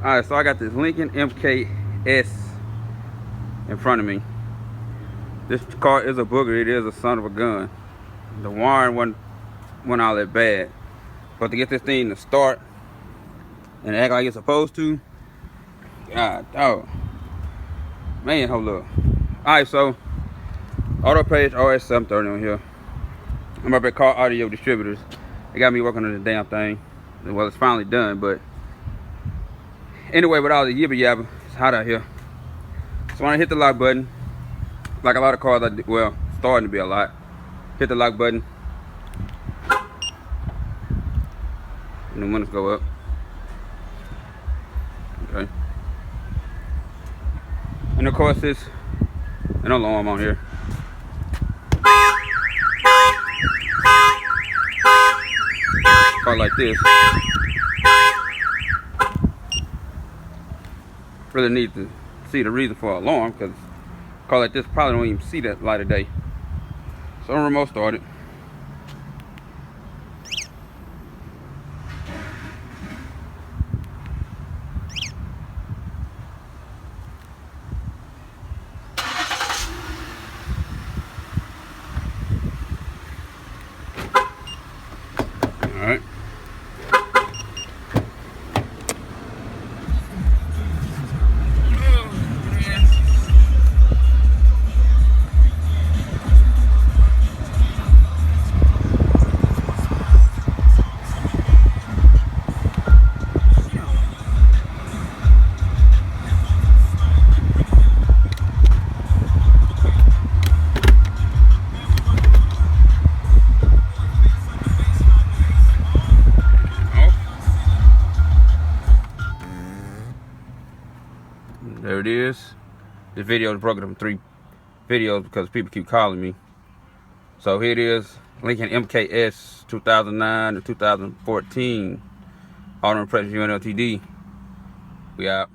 Alright, so I got this Lincoln MKS in front of me. This car is a booger. It is a son of a gun. The wiring wasn't all that bad. But to get this thing to start and act like it's supposed to, God dog. Man, hold up. Alright, so auto page RS730 on here. I'm up at Car Audio Distributors. They got me working on this damn thing. Well, it's finally done, but anyway, with all the yibba yabba, it's hot out here. So when I hit the lock button, like a lot of cars I do, well, starting to be a lot, hit the lock button, and the windows go up. Okay. And of course, it's an alarm on here. Car like this. Really need to see the reason for an alarm, because a car like this probably don't even see that light of day. So I'm remote started. Alright. There it is. This video is broken up in 3 videos because people keep calling me. So here it is, Lincoln MKS 2009 to 2014. Auto Impressions UNLTD. We out.